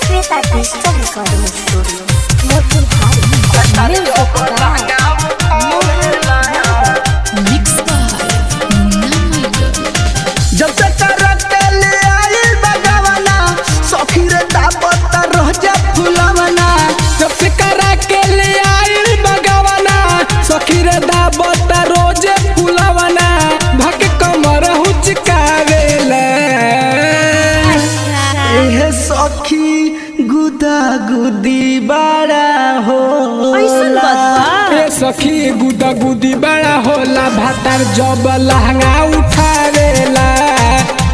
Sveta Digital Recording Studio, Motihari. Music by Mixed by Namaikar. जब से करके ले आई बगवना सखी रे दापत रह जा फुलवना जब से करके ले आई बगवना सखी रे दापत रोज फुलवना भक कमर हुचकावेला एह सखी गुदा गुदी बड़ा होला ए सखी गुदा गुदी बड़ा होला भातार जब लहंगा उठावेला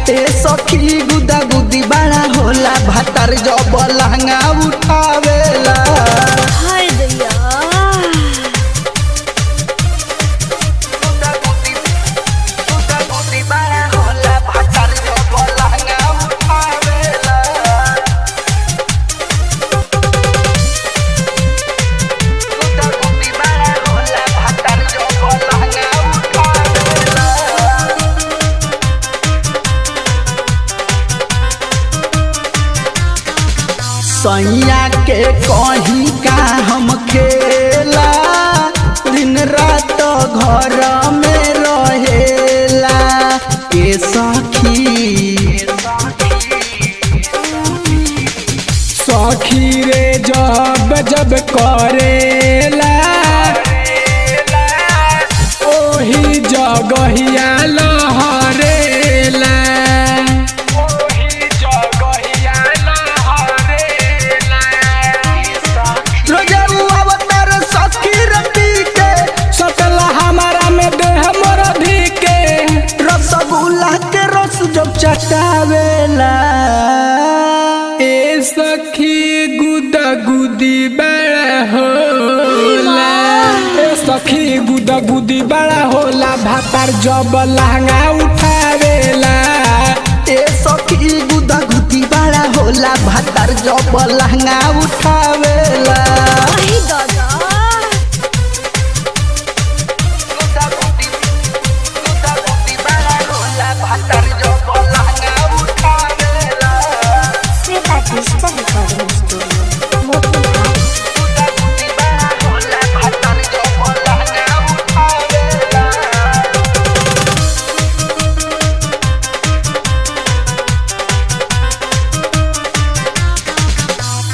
ए सखी गुदा गुदी बड़ा होला भातार जब लहंगा उठावेला हाय दैया गुदा गुदी बड़ा होला भातार जब लहंगा उठावेला गुदा गुदी बड़ा होला भातार जब लहंगा उठावेला सैया के कहीं का हम खेला दिन रात घर में रहेला के सखी रे जब जब करेला ओही जगहिया लहरेला जब चटावेला ए सखी गुदा गुदी बड़ा होला ए सखी गुदा गुदी बड़ा होला भातार जब लहंगा उठावेला ए सखी गुदा गुदी बड़ा होला भातार जब लहंगा उठावेला हाय दादा गुदा गुदी बड़ा होला भातार जब लहंगा उठावेला Sveta Digital Recording Studio, Motihari. गुदा गुदी बड़ा होला भातार जब लहंगा उठावेला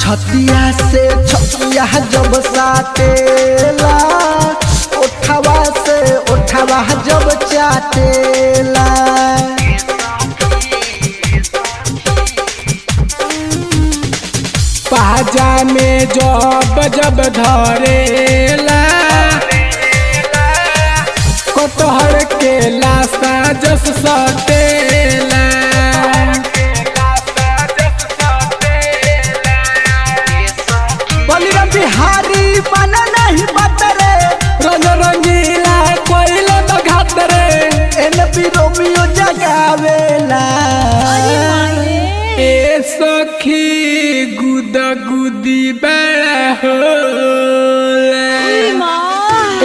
छतिया से छतिया जब साटेला उठवा से उठवा जब चाटेला पाजा में जब जब धरेला कटहर के लाशा जस सटेला बलिराम बिहारी बना नहीं बतरे रंग रंगीला कोइल बघात रे एन भी रोमियो जगावेला ए सखी गुदा गुदी बड़ा होला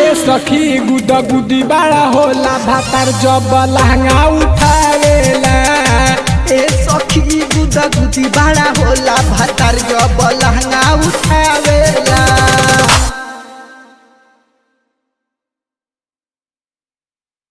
ए सखी गुदा गुदी बड़ा होला भातार जब लहंगा उठावेला ए सखी गुदा गुदी बड़ा होला भातार जब लहंगा उठावेला।